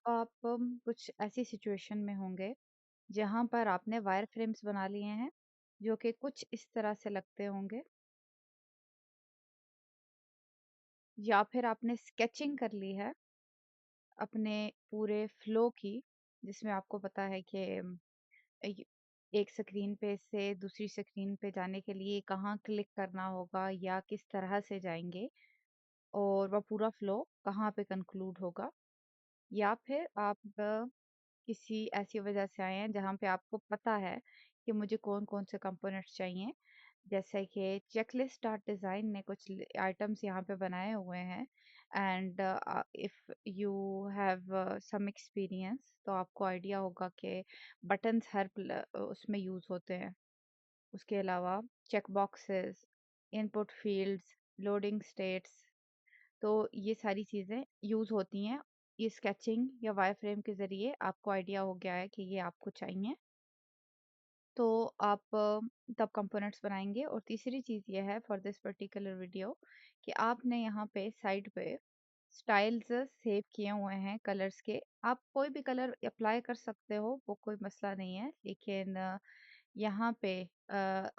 आप कुछ ऐसी सिचुएशन में होंगे जहाँ पर आपने वायर फ्रेम्स बना लिए हैं जो कि कुछ इस तरह से लगते होंगे, या फिर आपने स्केचिंग कर ली है अपने पूरे फ्लो की, जिसमें आपको पता है कि य- एक स्क्रीन पे से दूसरी स्क्रीन पे जाने के लिए कहाँ क्लिक करना होगा या किस तरह से जाएंगे, और वह पूरा फ्लो कहाँ पे कंक्लूड होगा। या फिर आप किसी ऐसी वजह से आए हैं जहाँ पे आपको पता है कि मुझे कौन-कौन से कंपोनेंट्स चाहिए। जैसे कि चेकलिस्ट डॉट डिज़ाइन ने कुछ आइटम्स यहाँ पे बनाए हुए हैं, and if you have some experience तो आपको आइडिया होगा कि बटन्स हर उसमें यूज़ होते हैं। उसके अलावा check boxes, input fields, loading states, तो ये सारी चीज़ें यूज़ होती हैं। ये स्केचिंग या वायरफ्रेम के ज़रिए आपको आइडिया हो गया है कि ये आपको चाहिए। तो आप तब कंपोनेंट्स बनाएँगे। और तीसरी चीज़ ये है फॉर दिस पर्टिकुलर वीडियो कि आपने यहाँ पे साइड पे स्टाइल्स सेव किए हुए हैं कलर्स के। आप कोई भी कलर अप्लाई कर सकते हो, वो कोई मसला नहीं है। लेकिन यहाँ पे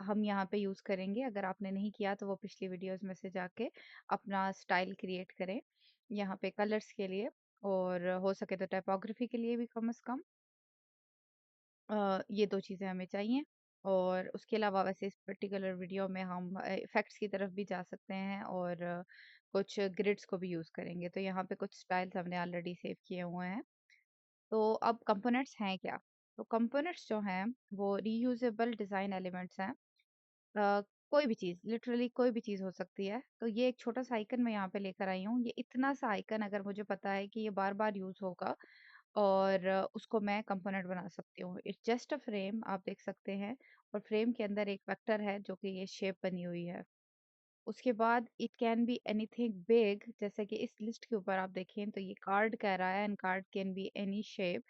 हम यहाँ पे यूज़ करेंगे। अगर आपने नहीं किया तो वो पिछली वीडियोज़ में से जाके अपना स्टाइल क्रिएट करें यहाँ पे कलर्स के लिए, और हो सके तो टाइपोग्राफी के लिए भी कम से कम। ये 2 चीज़ें हमें चाहिए। और उसके अलावा वैसे इस पर्टिकुलर वीडियो में हम इफ़ेक्ट्स की तरफ भी जा सकते हैं, और कुछ ग्रिड्स को भी यूज़ करेंगे। तो यहाँ पे कुछ स्टाइल्स हमने ऑलरेडी सेव किए हुए हैं। तो अब कंपोनेंट्स हैं क्या? तो कंपोनेंट्स जो हैं वो रीयूजेबल डिज़ाइन एलिमेंट्स हैं। अ, कोई भी चीज़, लिटरली कोई भी चीज़ हो सकती है। तो ये एक छोटा-सा आइकन मैं यहाँ पे लेकर आई हूँ। ये इतना सा आइकन अगर मुझे पता है कि ये बार-बार यूज़ होगा, और उसको मैं कंपोनेंट बना सकती हूँ। इट्स जस्ट अ फ्रेम, आप देख सकते हैं। और फ्रेम के अंदर एक वेक्टर है जो कि ये शेप बनी हुई है। उसके बाद it can be anything big, जैसे कि इस लिस्ट के ऊपर आप देखें तो ये कार्ड कह रहा है, and card can be any shape.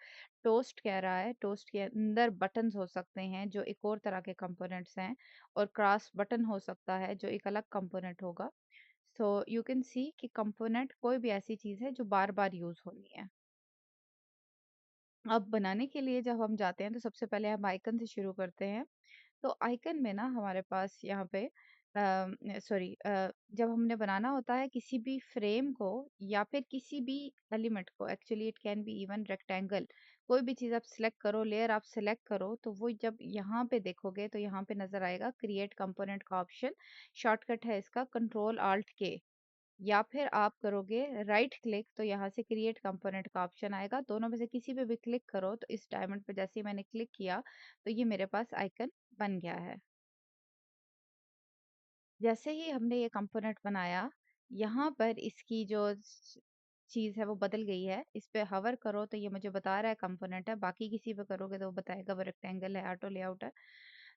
Toast कह रहा है, टोस्ट के अंदर बटन्स हो सकते हैं जो एक और तरह के कंपोनेंट्स हैं। और क्रॉस बटन हो सकता है जो एक अलग कंपोनेंट होगा। सो यू कैन सी कि कंपोनेंट कोई भी ऐसी चीज़ है जो बार बार यूज होनी है। अब बनाने के लिए जब हम जाते हैं तो सबसे पहले हम आइकन से शुरू करते हैं। तो आइकन में ना हमारे पास यहाँ पे सॉरी, जब हमने बनाना होता है किसी भी फ्रेम को या फिर किसी भी एलिमेंट को, actually it can be even rectangle, कोई भी चीज़ आप सिलेक्ट करो, लेयर आप सिलेक्ट करो, तो वो जब यहाँ पे देखोगे तो यहाँ पे नजर आएगा क्रिएट कंपोनेंट का ऑप्शन। शॉर्टकट है इसका कंट्रोल आल्ट के, या फिर आप करोगे राइट क्लिक तो यहाँ से क्रिएट कंपोनेंट का ऑप्शन आएगा। दोनों में से किसी पे भी क्लिक करो तो इस डायमंड पे जैसे ही मैंने क्लिक किया तो ये मेरे पास आइकन बन गया है। जैसे ही हमने ये कंपोनेंट बनाया, यहाँ पर इसकी जो चीज़ है वो बदल गई है। इस पे हवर करो तो ये मुझे बता रहा है कंपोनेंट है, बाकी किसी पे करोगे तो वो बताएगा वो रेक्टेंगल है, ऑटो लेआउट है।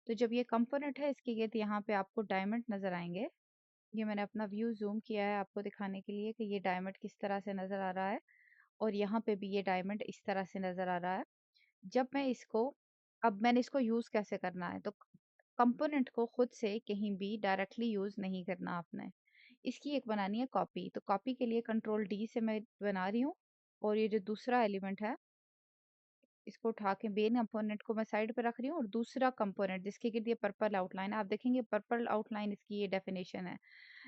तो जब ये कंपोनेंट है इसके ये, तो यहाँ पे आपको डायमंड नजर आएंगे। ये मैंने अपना व्यू ज़ूम किया है आपको दिखाने के लिए कि ये डायमंड किस तरह से नज़र आ रहा है, और यहाँ पे भी ये डायमंड इस तरह से नज़र आ रहा है। जब मैं इसको अब मैंने इसको यूज़ कैसे करना है, तो कंपोनेंट को खुद से कहीं भी डायरेक्टली यूज़ नहीं करना आपने। इसकी एक बनानी है कॉपी, तो कॉपी के लिए कंट्रोल डी से मैं बना रही हूँ। और ये जो दूसरा एलिमेंट है, इसको उठा के मेन कंपोनेंट को मैं साइड पे रख रही हूँ, और दूसरा कंपोनेंट जिसके गिर्द ये पर्पल आउटलाइन है, आप देखेंगे पर्पल आउटलाइन इसकी ये डेफिनेशन है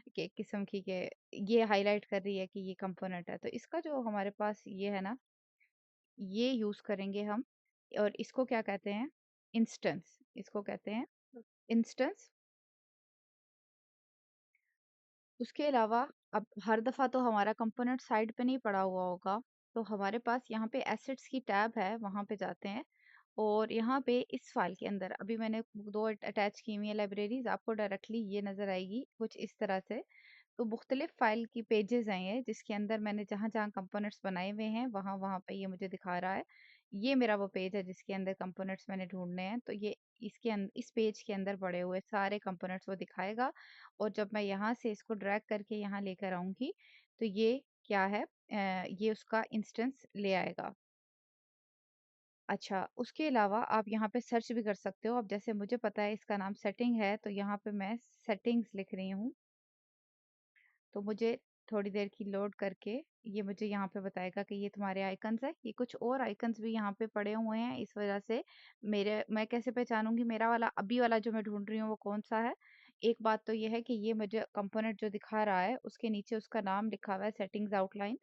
कि एक किस्म की के ये हाईलाइट कर रही है कि ये कंपोनेंट है। तो इसका जो हमारे पास ये है ना, ये यूज करेंगे हम। और इसको क्या कहते हैं, इंस्टेंस, इसको कहते हैं इंस्टेंस। उसके अलावा अब हर दफा तो हमारा कंपोनेंट साइड पे नहीं पड़ा हुआ होगा, तो हमारे पास यहाँ पे एसेट्स की टैब है, वहां पे जाते हैं। और यहाँ पे इस फाइल के अंदर अभी मैंने दो अटैच की हुई है लाइब्रेरीज, आपको डायरेक्टली ये नजर आएगी कुछ इस तरह से। तो मुख्तलिफ फाइल की पेजेस हैं ये, जिसके अंदर मैंने जहाँ जहाँ कंपोनेंट्स बनाए हुए हैं वहाँ वहाँ पे ये मुझे दिखा रहा है। ये मेरा वो पेज है जिसके अंदर कंपोनेंट्स मैंने ढूंढने हैं, तो ये इसके इस पेज के अंदर पड़े हुए सारे कंपोनेंट्स वो दिखाएगा। और जब मैं यहाँ से इसको ड्रैग करके यहाँ लेकर आऊंगी तो ये क्या है, ये उसका इंस्टेंस ले आएगा। अच्छा, उसके अलावा आप यहाँ पे सर्च भी कर सकते हो। अब जैसे मुझे पता है इसका नाम सेटिंग है, तो यहाँ पे मैं सेटिंग्स लिख रही हूँ। तो मुझे थोड़ी देर की लोड करके ये मुझे यहाँ पे बताएगा कि ये तुम्हारे आइकन्स है। ये कुछ और आइकन्स भी यहाँ पे पड़े हुए हैं, इस वजह से मेरे मैं कैसे पहचानूंगी मेरा वाला अभी वाला जो मैं ढूंढ रही हूँ वो कौन सा है। एक बात तो ये है कि ये मुझे कंपोनेंट जो दिखा रहा है उसके नीचे उसका नाम लिखा हुआ है सेटिंग्स आउटलाइन,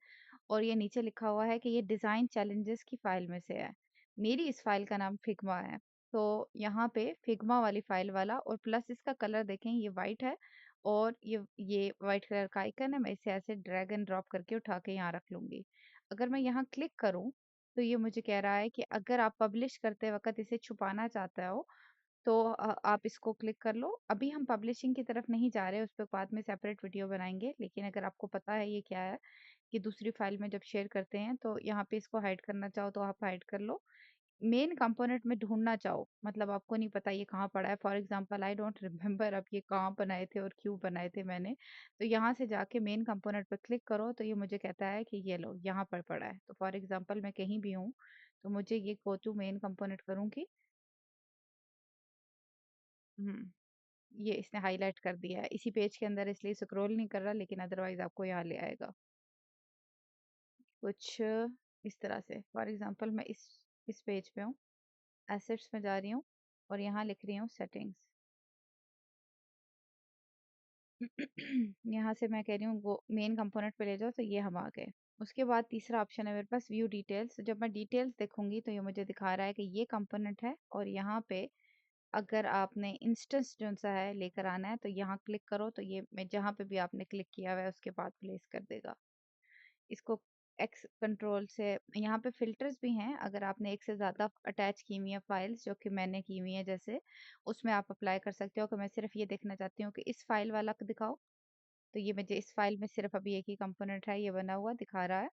और ये नीचे लिखा हुआ है कि ये डिजाइन चैलेंजेस की फाइल में से है। मेरी इस फाइल का नाम फिग्मा है। तो यहाँ पे फिग्मा वाली फाइल वाला, और प्लस इसका कलर देखें ये वाइट है, और ये वाइट कलर का आइकन है। मैं इसे ऐसे ड्रैग एंड ड्रॉप करके उठा के यहाँ रख लूंगी। अगर मैं यहाँ क्लिक करूँ तो ये मुझे कह रहा है कि अगर आप पब्लिश करते वक्त इसे छुपाना चाहते हो तो आप इसको क्लिक कर लो। अभी हम पब्लिशिंग की तरफ नहीं जा रहे, उस पर बाद में सेपरेट वीडियो बनाएंगे। लेकिन अगर आपको पता है ये क्या है कि दूसरी फाइल में जब शेयर करते हैं तो यहाँ पे इसको हाइड करना चाहो तो आप हाइड कर लो। मेन कंपोनेंट में ढूंढना चाहो, मतलब आपको नहीं पता ये कहाँ पड़ा है, for example I don't remember अब ये कहाँ बनाए थे और क्यों बनाए थे मैंने, तो यहाँ से जाके मेन कंपोनेंट पे क्लिक करो तो ये मुझे कहता है कि ये लो यहाँ पर पड़ा है। तो फॉर एग्जांपल मैं कहीं भी हूँ तो मुझे ये गो टू मेन कंपोनेंट करूँगी। हम्म, ये इसने हाईलाइट कर दिया है इसी पेज के अंदर, इसलिए स्क्रॉल नहीं कर रहा, लेकिन अदरवाइज आपको यहाँ ले आएगा कुछ इस तरह से। फॉर एग्जांपल मैं इस पेज पे हूँ, एसेट्स में जा रही हूँ और यहाँ लिख रही हूँ सेटिंग्स। यहाँ से मैं कह रही हूँ वो मेन कंपोनेंट पे ले जाओ, तो ये हम आ गए। उसके बाद तीसरा ऑप्शन है मेरे पास व्यू डिटेल्स। जब मैं डिटेल्स देखूंगी तो ये मुझे दिखा रहा है कि ये कंपोनेंट है, और यहाँ पे अगर आपने इंस्टेंस जो सा है लेकर आना है तो यहाँ क्लिक करो, तो ये मैं जहाँ पे भी आपने क्लिक किया हुआ है उसके बाद प्लेस कर देगा इसको। एक्स कंट्रोल से यहाँ पे फिल्टर्स भी हैं, अगर आपने एक से ज़्यादा अटैच की हुई है फाइल्स, जो कि मैंने की हुई है जैसे, उसमें आप अप्लाई कर सकते हो कि मैं सिर्फ ये देखना चाहती हूँ कि इस फाइल वाला को दिखाओ, तो ये मुझे इस फाइल में सिर्फ अभी एक ही कंपोनेंट है ये बना हुआ दिखा रहा है।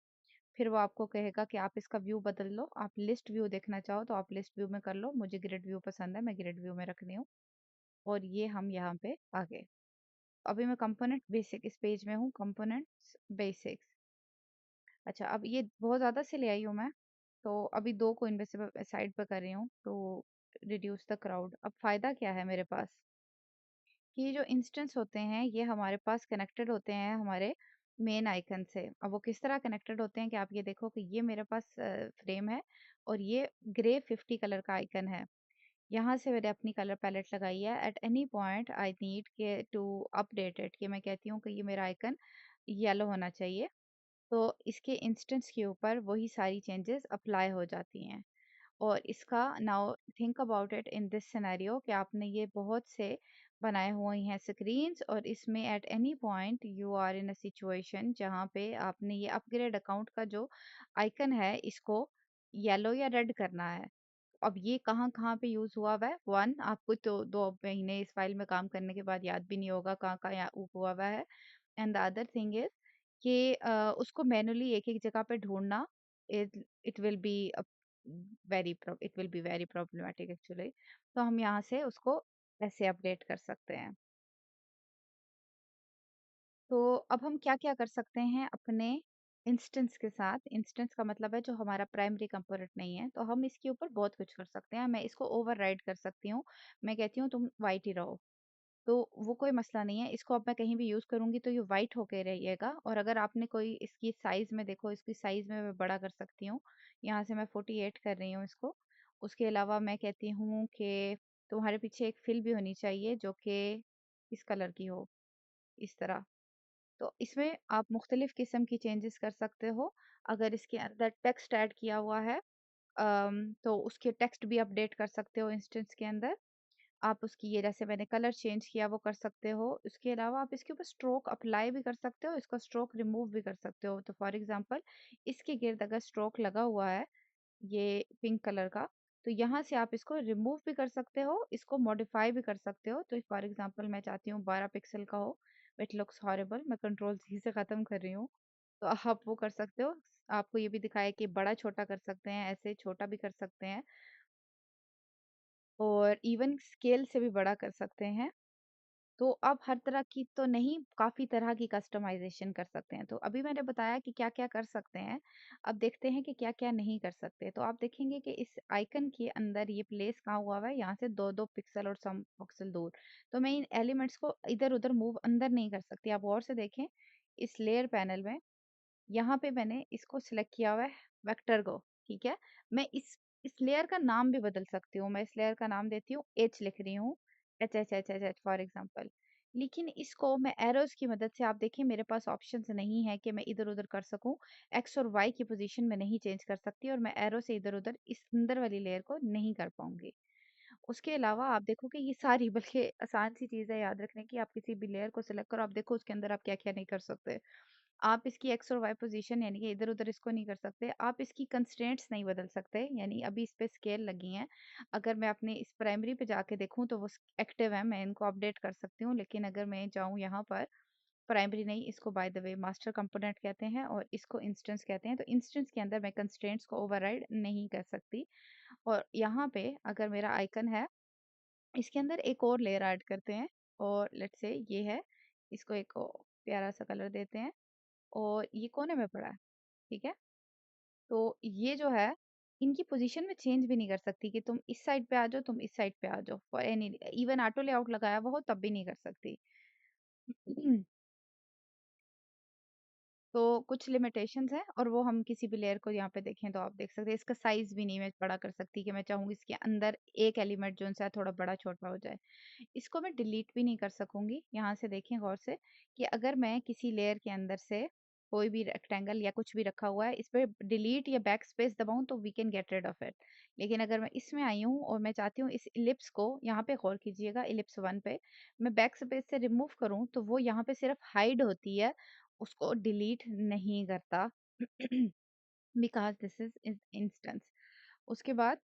फिर वो आपको कहेगा कि आप इसका व्यू बदल लो, आप लिस्ट व्यू देखना चाहो तो आप लिस्ट व्यू में कर लो। मुझे ग्रिड व्यू पसंद है, मैं ग्रिड व्यू में रखनी हूँ। और ये हम यहाँ पे आ गए। अभी मैं कंपोनेंट बेसिक इस पेज में हूँ, कंपोनेंट्स बेसिक्स। अच्छा, अब ये बहुत ज़्यादा से ले आई हूँ मैं, तो अभी दो को इनविजिबल साइड पे कर रही हूँ, तो रिड्यूस द क्राउड। अब फायदा क्या है मेरे पास कि ये जो इंस्टेंस होते हैं ये हमारे पास कनेक्टेड होते हैं हमारे मेन आइकन से। अब वो किस तरह कनेक्टेड होते हैं कि आप ये देखो कि ये मेरे पास फ्रेम है, और ये ग्रे 50 कलर का आइकन है। यहाँ से मैंने अपनी कलर पैलेट लगाई है। Eight any point I need के टू अपडेट इट, कि मैं कहती हूँ कि ये मेरा आइकन येलो होना चाहिए, तो इसके इंस्टेंस के ऊपर वही सारी चेंजेस अप्लाई हो जाती हैं। और इसका now think about it in this scenario कि आपने ये बहुत से बनाए हुए हैं स्क्रीन्स, और इसमें at any point you are in a situation जहाँ पे आपने ये अपग्रेड अकाउंट का जो आइकन है इसको येलो या रेड करना है। अब ये कहाँ कहाँ पे यूज हुआ हुआ है, वन आपको तो 2 महीने इस फाइल में काम करने के बाद याद भी नहीं होगा कहाँ कहाँ हुआ हुआ है। And the other thing is कि उसको मैनुअली एक एक जगह पे ढूंढना, it it will be it will be very problematic actually. तो हम यहाँ से उसको ऐसे अपडेट कर सकते हैं। तो अब हम क्या क्या कर सकते हैं अपने इंस्टेंस के साथ। इंस्टेंस का मतलब है जो हमारा प्राइमरी कंपोनेंट नहीं है, तो हम इसके ऊपर बहुत कुछ कर सकते हैं। मैं इसको ओवरराइड कर सकती हूँ, मैं कहती हूँ तुम वाइट ही रहो, तो वो कोई मसला नहीं है। इसको अब मैं कहीं भी यूज़ करूँगी तो ये वाइट होके रहिएगा। और अगर आपने कोई इसकी साइज़ में देखो, इसकी साइज़ में मैं बड़ा कर सकती हूँ। यहाँ से मैं 48 कर रही हूँ इसको। उसके अलावा मैं कहती हूँ कि तुम्हारे पीछे एक फिल भी होनी चाहिए जो कि इस कलर की हो, इस तरह। तो इसमें आप मुख्तलिफ किस्म की चेंजेस कर सकते हो। अगर इसके अंदर टेक्स्ट ऐड किया हुआ है तो उसके टेक्स्ट भी अपडेट कर सकते हो इंस्टेंस के अंदर। आप उसकी ये जैसे मैंने कलर चेंज किया वो कर सकते हो। इसके अलावा आप इसके ऊपर स्ट्रोक अप्लाई भी कर सकते हो, इसका स्ट्रोक रिमूव भी कर सकते हो। तो फॉर एग्जांपल इसके गिर्द अगर स्ट्रोक लगा हुआ है ये पिंक कलर का, तो यहाँ से आप इसको रिमूव भी कर सकते हो, इसको मॉडिफाई भी कर सकते हो। तो फॉर एग्जांपल मैं चाहती हूँ 12 पिक्सल का हो, इट लुक्स हॉरिबल, मैं कंट्रोल सी से ख़त्म कर रही हूँ, तो आप वो कर सकते हो। आपको ये भी दिखाया कि बड़ा छोटा कर सकते हैं, ऐसे छोटा भी कर सकते हैं, और इवन स्केल से भी बड़ा कर सकते हैं। तो अब हर तरह की तो नहीं, काफ़ी तरह की कस्टमाइज़ेशन कर सकते हैं। तो अभी मैंने बताया कि क्या-क्या कर सकते हैं। अब देखते हैं कि क्या-क्या नहीं कर सकते। तो आप देखेंगे कि इस आइकन के अंदर ये प्लेस कहाँ हुआ हुआ है, यहाँ से 2-2 पिक्सल और सम पिक्सल दूर। तो मैं इन एलिमेंट्स को इधर-उधर मूव अंदर नहीं कर सकती। आप गौर से देखें, इस लेयर पैनल में यहाँ पे मैंने इसको सिलेक्ट किया हुआ है वेक्टर को, ठीक है? मैं इस लेयर का नाम भी बदल सकती हूँ। मैं इस लेयर का नाम देती हूँ एच लिख रही हूँ, H H H H H for example. लेकिन इसको मैं एरोज़ की मदद से आप देखिए मेरे पास ऑप्शंस नहीं है कि मैं इधर-उधर कर सकूँ। एक्स और वाई की पोज़ीशन में नहीं चेंज कर सकती और मैं एरो से इधर-उधर इस अंदर वाली लेयर को नहीं कर पाऊँगी। उसके अलावा आप देखोगे ये सारी बल्कि आसान सी चीज़ है याद रखने की, आप किसी भी लेयर को सिलेक्ट करो, आप देखो उसके अंदर आप क्या-क्या नहीं कर सकते। आप इसकी एक्स और वाई पोजीशन यानी कि इधर-उधर इसको नहीं कर सकते। आप इसकी कंस्ट्रेंट्स नहीं बदल सकते, यानी अभी इस पे स्केल लगी हैं। अगर मैं अपने इस प्राइमरी पे जाके देखूँ तो वो एक्टिव है, मैं इनको अपडेट कर सकती हूँ। लेकिन अगर मैं जाऊँ यहाँ पर, प्राइमरी नहीं, इसको by the way master component कहते हैं और इसको इंस्टेंस कहते हैं। तो इंस्टेंस के अंदर मैं कंस्ट्रेंट्स को ओवरराइड नहीं कर सकती। और यहाँ पे अगर मेरा आइकन है, इसके अंदर एक और लेयर ऐड करते हैं और लेट्स से ये है, इसको एक प्यारा सा कलर देते हैं और ये कोने में पड़ा है, ठीक है? तो ये जो है, इनकी पोज़ीशन में चेंज भी नहीं कर सकती कि तुम इस साइड पे आ जाओ, तुम इस साइड पे आ जाओ for any, even auto layout लगाया हुआ हो तब भी नहीं कर सकती। तो कुछ लिमिटेशंस हैं और वो हम किसी भी लेयर को यहाँ पे देखें तो आप देख सकते हैं। इसका साइज़ भी नहीं मैं बड़ा कर सकती कि मैं चाहूँगी इसके अंदर एक एलिमेंट जो-सा है थोड़ा बड़ा-छोटा हो जाए। इसको मैं डिलीट भी नहीं कर सकूँगी। यहाँ से देखें गौर से कि अगर मैं किसी लेयर के अंदर से कोई भी रेक्टेंगल या कुछ भी रखा हुआ है, इस पे डिलीट या बैक स्पेस दबाऊँ तो we can get rid of it. लेकिन अगर मैं इसमें आई हूँ और मैं चाहती हूँ इस इलिप्स को, यहाँ पे गौर कीजिएगा इलिप्स 1 पे, मैं बैक स्पेस से रिमूव करूँ तो वो यहाँ पे सिर्फ हाइड होती है, उसको डिलीट नहीं करता। Because this is instance. उसके बाद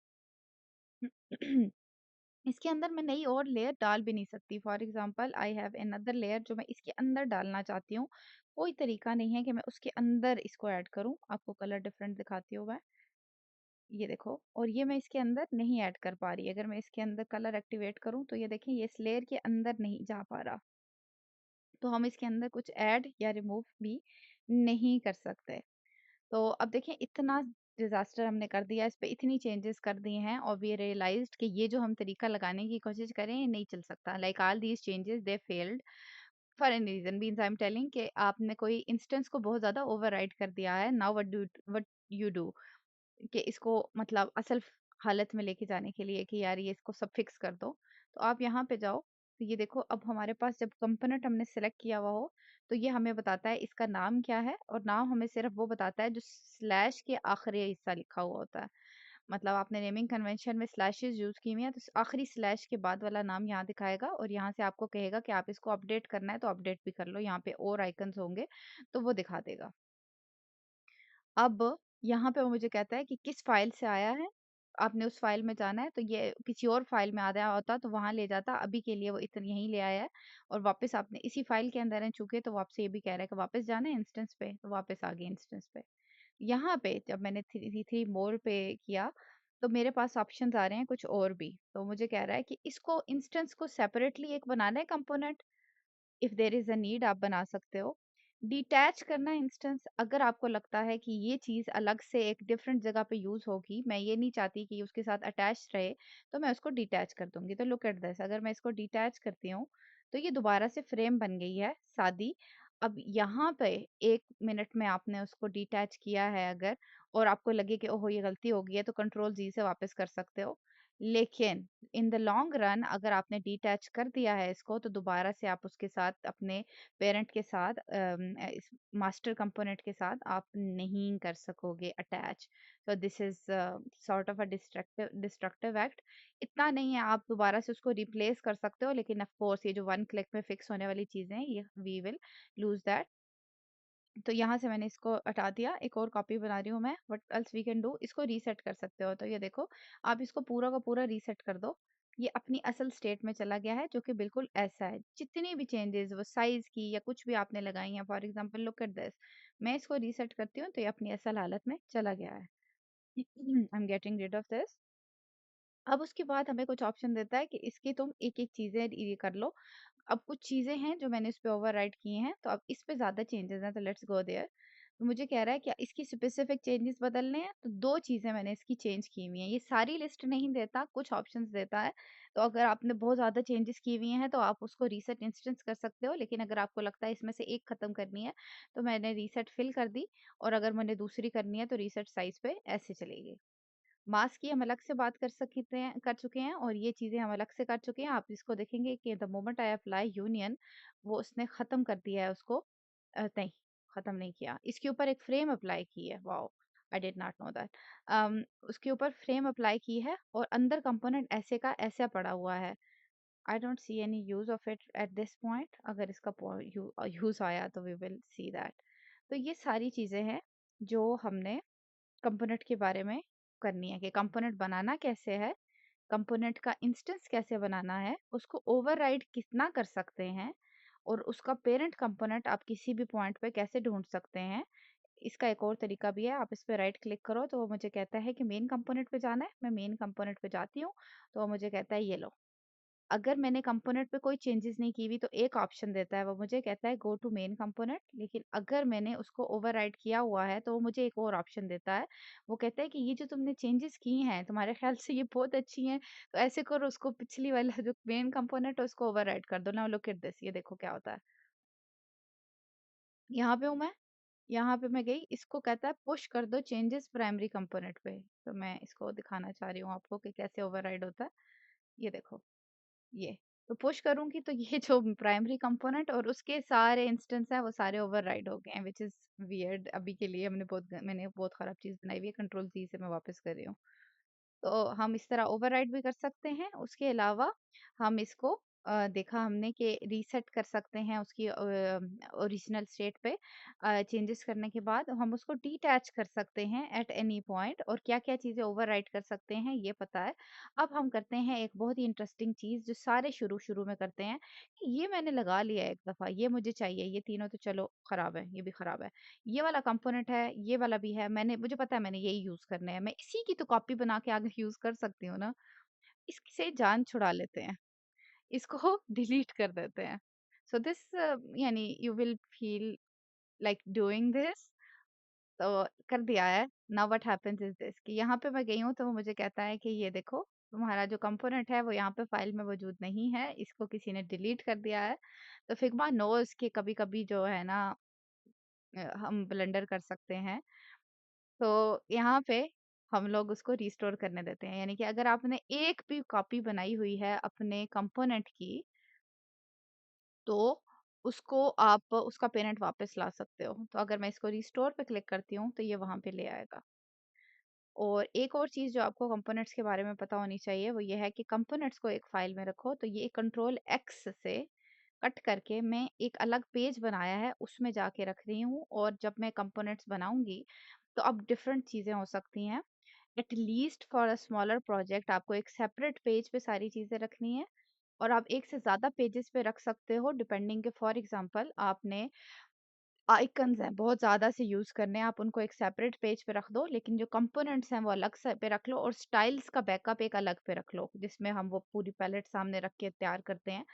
इसके अंदर मैं नई और लेयर डाल भी नहीं सकती। For example I have another layer जो मैं इसके अंदर डालना चाहती हूँ। कोई तरीका नहीं है कि मैं उसके अंदर इसको ऐड करूँ। आपको कलर डिफरेंट दिखाती हूँ मैं। ये देखो, और ये मैं इसके अंदर नहीं ऐड कर पा रही। अगर मैं इसके अंदर कलर एक्टिवेट करूँ तो ये देखिए ये इस लेयर के अंदर नहीं जा पा रहा। तो हम इसके अंदर कुछ ऐड या रिमूव भी नहीं कर सकते। तो अब देखिए इतना डिज़ास्टर हमने कर दिया, इस पे इतनी चेंजेस कर दिए हैं और वी रियलाइज्ड कि ये जो हम तरीका लगाने की कोशिश करें ये नहीं चल सकता। Like all these changes they failed for any reason, means I am telling कि आपने कोई इंस्टेंस को बहुत ज़्यादा ओवरराइड कर दिया है। नाउ व्हाट यू डू कि इसको मतलब असल हालत में लेके जाने के लिए कि यार ये इसको सब फिक्स कर दो। तो आप यहाँ पे जाओ, तो ये देखो अब हमारे पास जब कंपोनेंट हमने सेलेक्ट किया हुआ हो, तो ये हमें बताता है इसका नाम क्या है और नाम हमें सिर्फ वो बताता है जो स्लैश के आखिरी हिस्सा लिखा हुआ होता है। मतलब आपने नेमिंग कन्वेंशन में स्लैशेस यूज़ की हुई हैं, तो आखिरी स्लैश के बाद वाला नाम यहाँ दिखाएगा और यहाँ से आपको कहेगा कि आप इसको अपडेट करना है तो अपडेट भी कर लो। यहाँ पे और आइकन्स होंगे, तो वो दिखा देगा। अब यहाँ पे वो मुझे कहता है कि किस फ़ाइल से आया है, आपने उस फ़ाइल में जाना है, तो ये किसी और फ़ाइल में आ रहा होता तो वहाँ ले जाता, अभी के लिए वो यहीं ले आया है और वापस आपने इसी फ़ाइल के अंदर हैं चूँकि, तो वो आपसे ये भी कह रहा है कि वापस जाना है इंस्टेंस पे, तो वापस आ गए इंस्टेंस पे। यहाँ पे जब मैंने थ्री मोर पे किया, तो मेरे पास ऑप्शंस आ रहे हैं कुछ और भी। तो मुझे कह रहा है कि इसको इंस्टेंस को सेपरेटली एक बनाना है component, if there is a need आप बना सकते हो। डिटैच करना इंस्टेंस, अगर आपको लगता है कि ये चीज़ अलग से एक डिफरेंट जगह पे यूज़ होगी, मैं ये नहीं चाहती कि उसके साथ अटैच रहे, तो मैं उसको डिटैच कर दूँगी। तो लुक एट दिस, अगर मैं इसको डिटैच करती हूँ, तो ये दोबारा से फ्रेम बन गई है सादी। अब यहाँ पे 1 मिनट में आपने उसको डिटैच किया है अगर और आपको लगे कि ओहो! ये गलती हो गई है, तो कंट्रोल ज़ी से वापस कर सकते हो। लेकिन इन द लॉन्ग रन अगर आपने डिटैच कर दिया है इसको, तो दोबारा से आप उसके साथ अपने पेरेंट के साथ इस मास्टर कंपोनेंट के साथ आप नहीं कर सकोगे अटैच। तो this is sort of a destructive act. इतना नहीं है, आप दोबारा से उसको रिप्लेस कर सकते हो, लेकिन ऑफ कोर्स ये जो वन क्लिक में फिक्स होने वाली चीजें हैं ये वी विल लूज दैट। तो यहाँ से मैंने इसको हटा दिया, एक और कॉपी बना रही हूँ मैं। What else we can do, इसको रीसेट कर सकते हो। तो ये देखो, आप इसको पूरा का पूरा रीसेट कर दो, ये अपनी असल स्टेट में चला गया है जो कि बिल्कुल ऐसा है। जितनी भी चेंजेस वो साइज की या कुछ भी आपने लगाई हैं, for example look at this, मैं इसको रीसेट करती हूँ तो ये अपनी असल हालत में चला गया है। I am getting rid of this. अब उसके बाद हमें कुछ ऑप्शन देता है कि इसकी तुम एक-एक चीज़ें ये कर लो। अब कुछ चीज़ें हैं जो मैंने इस पे ओवरराइड की हैं, तो अब इस पे ज़्यादा चेंजेस हैं, तो लेट्स गो देयर। मुझे कह रहा है कि इसकी स्पेसिफिक चेंजेस बदलने हैं, तो 2 चीज़ें मैंने इसकी चेंज की हुई हैं। ये सारी लिस्ट नहीं देता, कुछ ऑप्शंस देता है। तो अगर आपने बहुत ज़्यादा चेंजेस की हुई हैं, तो आप उसको रीसेट इंस्टेंस कर सकते हो। लेकिन अगर आपको लगता है इसमें से एक खत्म करनी है, तो मैंने रीसेट फिल कर दी, और अगर मैंने दूसरी करनी है, तो रीसेट साइज़ पे ऐसे चलेगी। मास्क की हम अलग से बात कर चुके हैं, और ये चीज़ें हम अलग से कर चुके हैं। आप इसको देखेंगे कि the moment I apply union, वो उसने ख़त्म कर दिया है उसको। नहीं, ख़त्म नहीं किया। इसके ऊपर एक फ्रेम अप्लाई की है। Wow! I did not know that. उसके ऊपर फ्रेम अप्लाई की है, और अंदर कंपोनेंट ऐसे का ऐसा पड़ा हुआ है। I don't see any use of it at this point. अगर इसका यूज़ आया तो वी विल सी दैट। तो ये सारी चीज़ें हैं जो हमने कंपोनेंट के बारे में करनी है, कि कंपोनेंट बनाना कैसे है, कंपोनेंट का इंस्टेंस कैसे बनाना है, उसको ओवरराइड कितना कर सकते हैं, और उसका पेरेंट कंपोनेंट आप किसी भी पॉइंट पे कैसे ढूंढ सकते हैं। इसका एक और तरीका भी है। आप इस पे राइट क्लिक करो, तो वो मुझे कहता है कि मेन कंपोनेंट पे जाना है। मैं मेन कंपोनेंट पे जाती हूँ, तो वो मुझे कहता है ये लो। अगर मैंने कंपोनेंट पे कोई चेंजेस नहीं की हुई, तो एक ऑप्शन देता है, वो मुझे कहता है गो टू मेन कंपोनेंट। लेकिन अगर मैंने उसको ओवरराइड किया हुआ है, तो वो मुझे एक और ऑप्शन देता है। वो कहता है कि ये जो तुमने चेंजेस की हैं, तुम्हारे ख्याल से ये बहुत अच्छी हैं, तो ऐसे करो, उसको पिछली वाला जो मेन कंपोनेंट है उसको ओवरराइड कर दो। नाउ लुक एट दिस, ये देखो क्या होता है। यहाँ पे हूँ मैं, यहाँ पे मैं गई, इसको कहता है पुश कर दो चेंजेस प्राइमरी कंपोनेंट पे। तो मैं इसको दिखाना चाह रही हूँ आपको कि कैसे ओवरराइड होता है। ये देखो, ये तो पुश करूँगी, तो ये जो प्राइमरी कंपोनेंट और उसके सारे इंस्टेंस हैं, वो सारे ओवरराइड हो गए हैं, व्हिच इज़ वियर्ड। अभी के लिए मैंने बहुत खराब चीज़ बनाई हुई है। कंट्रोल सी से मैं वापस कर रही हूँ। तो हम इस तरह ओवरराइड भी कर सकते हैं। उसके अलावा हम इसको देखा हमने कि रीसेट कर सकते हैं उसकी ओरिजिनल स्टेट पे। चेंजेस करने के बाद हम उसको डिटैच कर सकते हैं एट एनी पॉइंट, और क्या-क्या चीज़ें ओवरराइड कर सकते हैं ये पता है। अब हम करते हैं एक बहुत ही इंटरेस्टिंग चीज़ जो सारे शुरू-शुरू में करते हैं, कि ये मैंने लगा लिया है एक दफ़ा, ये मुझे चाहिए, ये तीनों तो चलो खराब है, ये भी खराब है। ये वाला कंपोनेंट है, ये वाला भी है, मुझे पता है मैंने यही यूज़ करने हैं, मैं इसी की तो कॉपी बना के आगे यूज़ कर सकती हूँ ना। इससे जान छुड़ा लेते हैं, इसको डिलीट कर देते हैं। सो दिस यानी you will feel like doing this. तो कर दिया है। Now what happens is this, कि यहाँ पे मैं गई हूँ, तो वो मुझे कहता है कि ये देखो, तुम्हारा जो कंपोनेंट है वो यहाँ पे फाइल में मौजूद नहीं है, इसको किसी ने डिलीट कर दिया है। तो फिग्मा नोज़ कि कभी-कभी जो है ना, हम ब्लंडर कर सकते हैं। तो यहाँ पे हम लोग उसको रिस्टोर करने देते हैं। यानी कि अगर आपने एक भी कॉपी बनाई हुई है अपने कंपोनेंट की, तो उसको आप उसका पेरेंट वापस ला सकते हो। तो अगर मैं इसको रिस्टोर पे क्लिक करती हूँ, तो ये वहाँ पे ले आएगा। और एक और चीज़ जो आपको कंपोनेंट्स के बारे में पता होनी चाहिए, वो ये है कि कंपोनेंट्स को एक फाइल में रखो। तो ये कंट्रोल एक्स से कट करके मैं एक अलग पेज बनाया है, उसमें जाके रख रही हूँ। और जब मैं कंपोनेंट्स बनाऊंगी, तो अब डिफरेंट चीज़ें हो सकती हैं। At least for a smaller project आपको एक सेपरेट पेज पे सारी चीज़ें रखनी है, और आप एक से ज़्यादा पेजेस पे रख सकते हो, डिपेंडिंग के फॉर एग्जांपल आपने आइकन्स हैं बहुत ज़्यादा से यूज़ करने हैं, आप उनको एक सेपरेट पेज पे रख दो, लेकिन जो कंपोनेंट्स हैं वो अलग से पे रख लो, और स्टाइल्स का बैकअप एक अलग पे रख लो, जिसमें हम वो पूरी पैलेट सामने रख के तैयार करते हैं।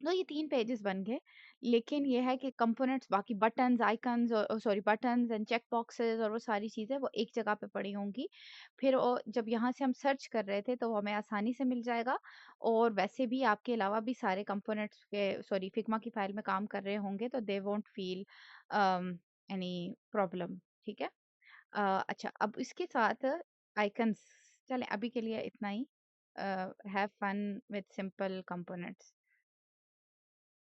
तो ये 3 पेजेस बन गए। लेकिन ये है कि कंपोनेंट्स बाकी buttons, icons sorry buttons and check boxes और वो सारी चीज़ें वो एक जगह पे पड़ी होंगी। फिर जब यहाँ से हम सर्च कर रहे थे, तो वो हमें आसानी से मिल जाएगा। और वैसे भी आपके अलावा भी सारे कंपोनेंट्स के सॉरी फिग्मा की फाइल में काम कर रहे होंगे, तो they won't feel any problem. ठीक है? अच्छा, अब इसके साथ आइकन्स, चलें अभी के लिए इतना ही। Have fun with simple components.